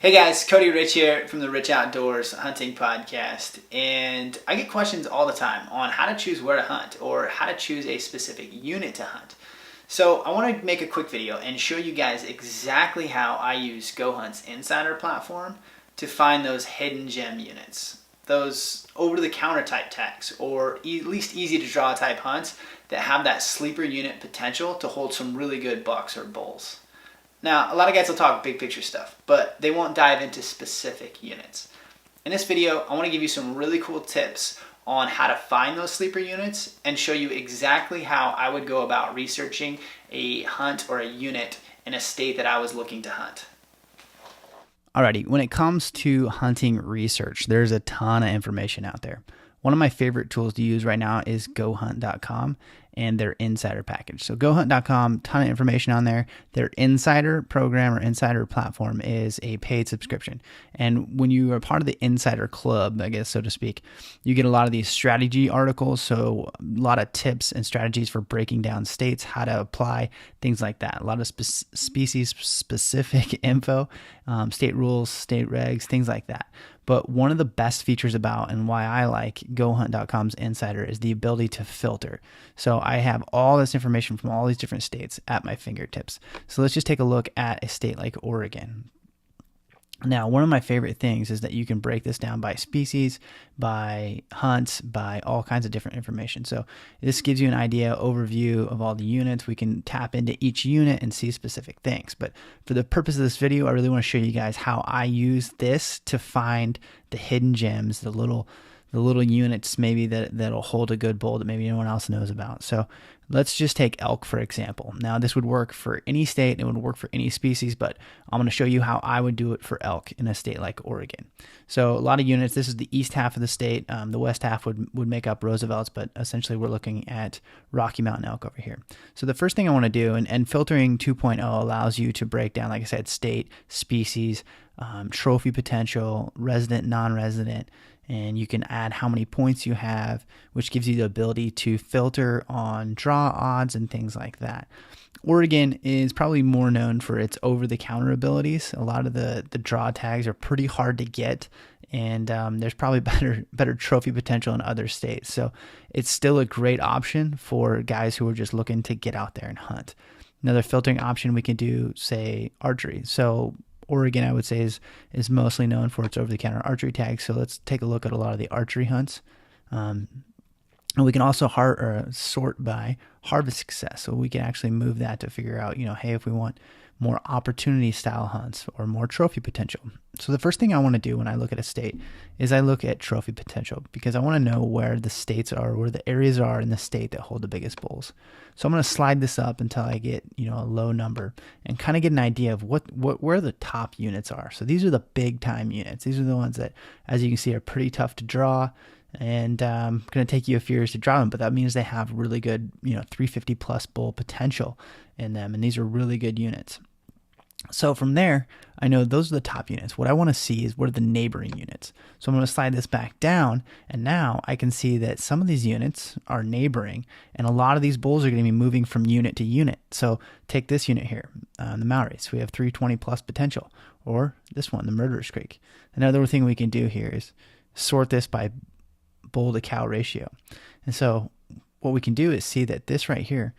Hey guys, Cody Rich here from the Rich Outdoors Hunting Podcast, and I get questions all the time on how to choose where to hunt or how to choose a specific unit to hunt. So I want to make a quick video and show you guys exactly how I use GoHunt's Insider platform to find those hidden gem units, those over-the-counter type tags, or at least easy to draw type hunts that have that sleeper unit potential to hold some really good bucks or bulls. Now, a lot of guys will talk big picture stuff, but they won't dive into specific units. In this video, I want to give you some really cool tips on how to find those sleeper units and show you exactly how I would go about researching a hunt or a unit in a state that I was looking to hunt. Alrighty, when it comes to hunting research, there's a ton of information out there. One of my favorite tools to use right now is goHUNT.com and their insider package. So goHUNT.com, ton of information on there. Their insider program or insider platform is a paid subscription. And when you are part of the insider club, I guess, so to speak, you get a lot of these strategy articles. So a lot of tips and strategies for breaking down states, how to apply, things like that. A lot of species specific info, state rules, state regs, things like that. But one of the best features about and why I like goHUNT.com's insider is the ability to filter. So I have all this information from all these different states at my fingertips. So let's just take a look at a state like Oregon. Now, one of my favorite things is that you can break this down by species, by hunts, by all kinds of different information. So this gives you an idea, overview of all the units. We can tap into each unit and see specific things. But for the purpose of this video, I really want to show you guys how I use this to find the hidden gems, the little units maybe that'll hold a good bull that maybe no one else knows about. So let's just take elk, for example. Now, this would work for any state. It would work for any species, but I'm going to show you how I would do it for elk in a state like Oregon. So a lot of units. This is the east half of the state. The west half would make up Roosevelt's, but essentially we're looking at Rocky Mountain elk over here. So the first thing I want to do, and filtering 2.0 allows you to break down, like I said, state, species, trophy potential, resident, non-resident, and you can add how many points you have, which gives you the ability to filter on draw odds and things like that. Oregon is probably more known for its over-the-counter abilities. A lot of the draw tags are pretty hard to get, and there's probably better trophy potential in other states. So it's still a great option for guys who are just looking to get out there and hunt. Another filtering option we can do, say, archery. So Oregon, I would say, is mostly known for its over-the-counter archery tags. So let's take a look at a lot of the archery hunts. And we can also sort by harvest success. So we can actually move that to figure out, hey, if we want more opportunity style hunts or more trophy potential. So the first thing I want to do when I look at a state is I look at trophy potential, because I want to know where the states are, where the areas are in the state that hold the biggest bulls. So I'm going to slide this up until I get, a low number and kind of get an idea of where the top units are. So these are the big time units. These are the ones that, as you can see, are pretty tough to draw, and going to take you a few years to draw them, but that means they have really good, 350 plus bull potential in them, and these are really good units. So from there, I know those are the top units. What I want to see is what are the neighboring units. So I'm going to slide this back down, and now I can see that some of these units are neighboring, and a lot of these bulls are going to be moving from unit to unit. So take this unit here, the Maoris. We have 320 plus potential, or this one, the Murderer's Creek. Another thing we can do here is sort this by bull to cow ratio. And so what we can do is see that this right here,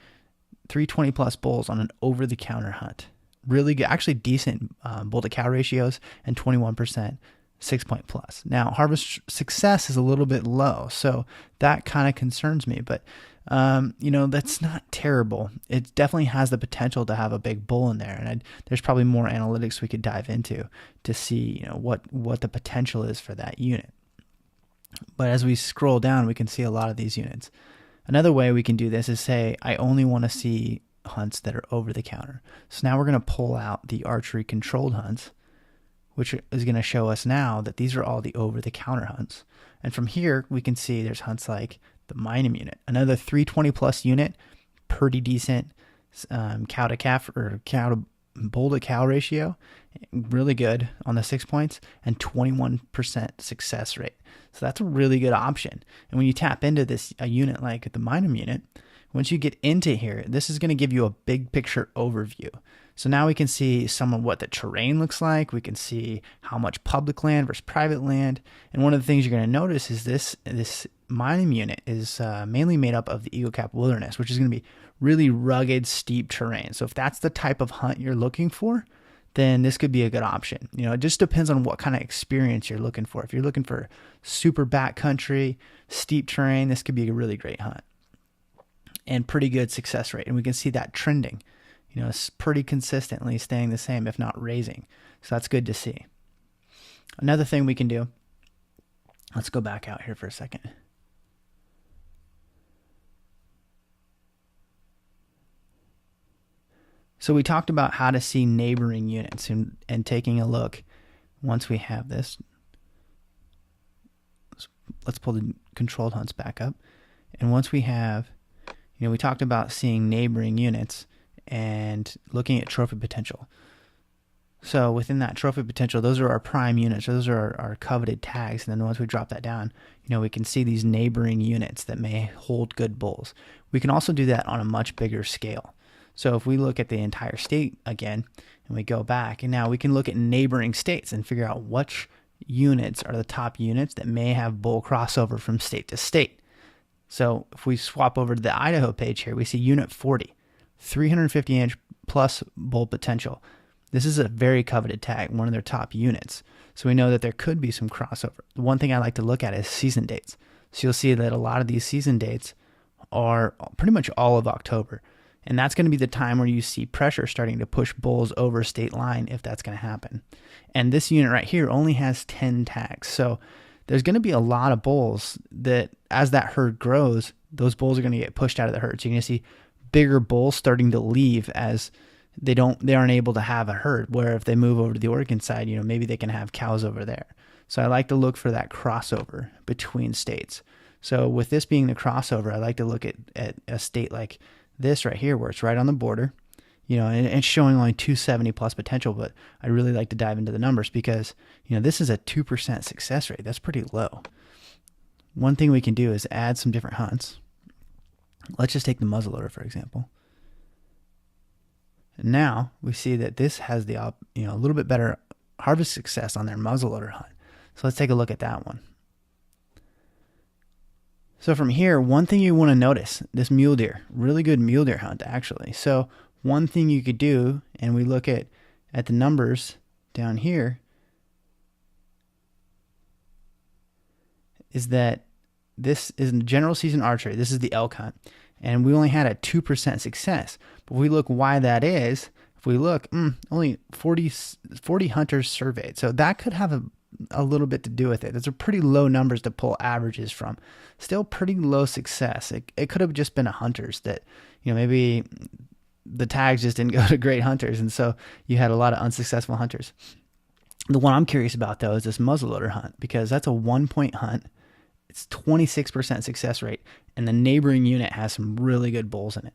320 plus bulls on an over-the-counter hunt. Really good, actually decent bull to cow ratios, and 21% 6-point plus. Now, harvest success is a little bit low, so that kind of concerns me, but that's not terrible. It definitely has the potential to have a big bull in there, and there's probably more analytics we could dive into to see, what the potential is for that unit. But as we scroll down, we can see a lot of these units. Another way we can do this is say, I only want to see hunts that are over the counter. So now we're going to pull out the archery controlled hunts, which is going to show us now that these are all the over the counter hunts. And from here, we can see there's hunts like the Minum unit, another 320 plus unit, pretty decent cow to calf or cow to bull to cow ratio, really good on the 6 points, and 21% success rate. So that's a really good option. And when you tap into a unit like the Minum unit, once you get into here, this is going to give you a big picture overview. So now we can see some of what the terrain looks like. We can see how much public land versus private land. And one of the things you're going to notice is this mining unit is mainly made up of the Eagle Cap Wilderness, which is going to be really rugged, steep terrain. So if that's the type of hunt you're looking for, then this could be a good option. It just depends on what kind of experience you're looking for. If you're looking for super backcountry, steep terrain, this could be a really great hunt and pretty good success rate. And we can see that trending. It's pretty consistently staying the same, if not raising. So that's good to see. Another thing we can do, let's go back out here for a second. So we talked about how to see neighboring units and taking a look once we have this. Let's pull the controlled hunts back up. And once we have, we talked about seeing neighboring units and looking at trophy potential. So within that trophy potential, those are our prime units. Those are our coveted tags. And then once we drop that down, we can see these neighboring units that may hold good bulls. We can also do that on a much bigger scale. So if we look at the entire state again, and we go back, and now we can look at neighboring states and figure out which units are the top units that may have bull crossover from state to state. So if we swap over to the Idaho page here, we see Unit 40, 350 inch plus bull potential. This is a very coveted tag, one of their top units. So we know that there could be some crossover. The one thing I like to look at is season dates. So you'll see that a lot of these season dates are pretty much all of October. And that's going to be the time where you see pressure starting to push bulls over state line, if that's going to happen. And this unit right here only has 10 tags. So there's going to be a lot of bulls that, as that herd grows, those bulls are going to get pushed out of the herd. So you're going to see bigger bulls starting to leave as they aren't able to have a herd. Where if they move over to the Oregon side, maybe they can have cows over there. So I like to look for that crossover between states. So with this being the crossover, I like to look at a state like this right here, where it's right on the border, and it's showing only 270 plus potential, but I really like to dive into the numbers because, this is a 2% success rate. That's pretty low. One thing we can do is add some different hunts. Let's just take the muzzleloader, for example. And now we see that this has the, a little bit better harvest success on their muzzleloader hunt. So let's take a look at that one. So from here, one thing you want to notice, this mule deer, really good mule deer hunt actually. So one thing you could do, and we look at the numbers down here, is that this is general season archery. This is the elk hunt. And we only had a 2% success. But if we look why that is, if we look, only 40 hunters surveyed. So that could have a little bit to do with it. Those are pretty low numbers to pull averages from. Still pretty low success. It could have just been a hunters that, maybe the tags just didn't go to great hunters, and so you had a lot of unsuccessful hunters. The one I'm curious about, though, is this muzzleloader hunt, because that's a 1-point hunt. It's 26% success rate, and the neighboring unit has some really good bulls in it.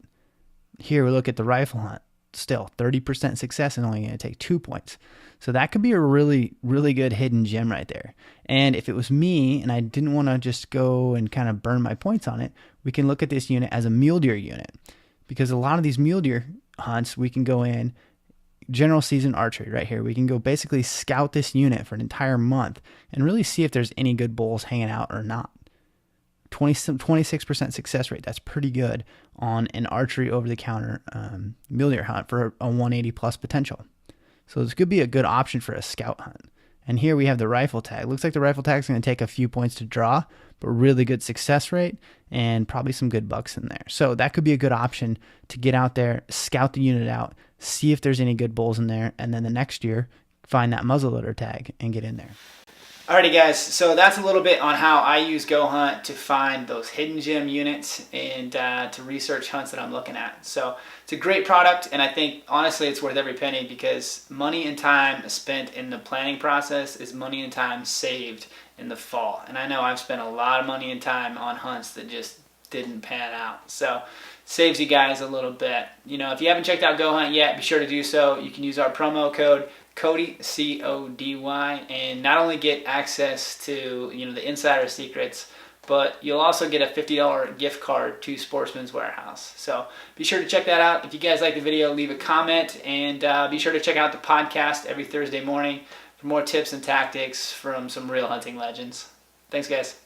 Here we look at the rifle hunt. Still 30% success and only going to take 2 points. So that could be a really, really good hidden gem right there. And if it was me and I didn't want to just go and kind of burn my points on it, we can look at this unit as a mule deer unit, because a lot of these mule deer hunts, we can go in general season archery right here. We can go basically scout this unit for an entire month and really see if there's any good bulls hanging out or not. 26% success rate. That's pretty good on an archery over-the-counter mule deer hunt for a 180 plus potential. So this could be a good option for a scout hunt. And here we have the rifle tag. Looks like the rifle tag is going to take a few points to draw, but really good success rate and probably some good bucks in there. So that could be a good option to get out there, scout the unit out, see if there's any good bulls in there, and then the next year find that muzzleloader tag and get in there. Alrighty guys, so that's a little bit on how I use GoHunt to find those hidden gem units and to research hunts that I'm looking at. So it's a great product, and I think honestly it's worth every penny, because money and time spent in the planning process is money and time saved in the fall. And I know I've spent a lot of money and time on hunts that just didn't pan out. So saves you guys a little bit. If you haven't checked out GoHunt yet, be sure to do so. You can use our promo code Cody, C-O-D-Y, and not only get access to the insider secrets, but you'll also get a $50 gift card to Sportsman's Warehouse. So be sure to check that out. If you guys like the video, leave a comment, and be sure to check out the podcast every Thursday morning for more tips and tactics from some real hunting legends. Thanks, guys.